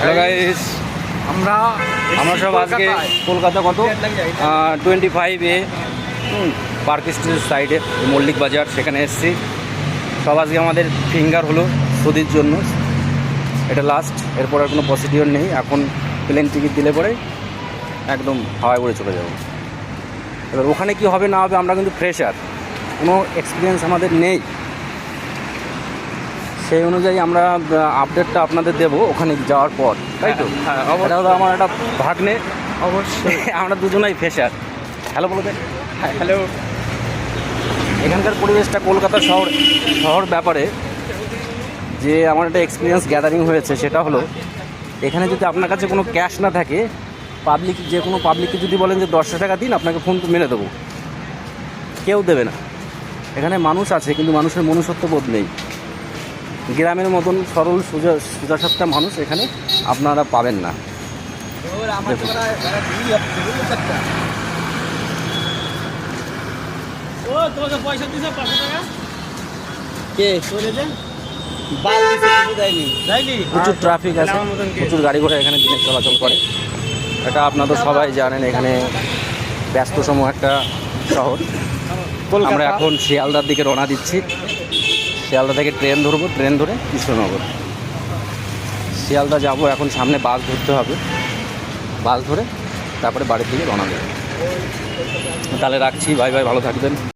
Hello guys, আমরা সব আজকে কলকাতা 25A পার্ক স্ট্রিট সাইডে মল্লিক বাজার, সেখানে এসেছি। সব আজকে আমাদের ফিঙ্গার হলো সুদির জন্য, এটা লাস্ট। এরপর আর কোনো প্রসিডিওর নেই। এখন প্লেন টিকিট দিলে পরে একদম হাওয়ায় উড়ে চলে যাব। এবার ওখানে কি হবে না হবে, আমরা কিন্তু ফ্রেশার, কোনো এক্সপিরিয়েন্স আমাদের নেই। সেই অনুযায়ী আমরা আপডেটটা আপনাদের দেবো ওখানে যাওয়ার পর, তাই তো? এটা হলো আমার একটা ভাগ্নে, অবশ্যই আমরা দুজনেই ফ্রেশার। হ্যালো বলে দেন। হ্যাঁ, হ্যালো। এখানকার পরিবেশটা কলকাতা শহর ব্যাপারে যে আমার একটা এক্সপিরিয়েন্স গ্যাদারিং হয়েছে, সেটা হলো এখানে যদি আপনার কাছে কোনো ক্যাশ না থাকে, যে কোনো পাবলিককে যদি বলেন যে 10 টাকা দিন, আপনাকে ফোন তো মেরে দেবো, কেউ দেবে না। এখানে মানুষ আছে কিন্তু মানুষের মনুষ্যত্ব বোধ নেই। গ্রামের মতন সরল সোজাসাপটা মানুষ এখানে আপনারা পাবেন না। প্রচুর ট্রাফিক আছে, প্রচুর গাড়ি ঘোড়া এখানে দিনে চলাচল করে। এটা আপনারা সবাই জানেন, এখানে ব্যস্ততম একটা শহর। আমরা এখন শিয়ালদার দিকে রওনা দিচ্ছি। শিয়ালদা থেকে ট্রেন ধরবো, ট্রেন ধরে কৃষ্ণনগর। শিয়ালদা যাব, এখন সামনে বাস ধরতে হবে, বাস ধরে তারপরে বাড়ির দিকে রওনা দেবো। তাহলে রাখছি, বাই বাই, ভালো থাকবেন।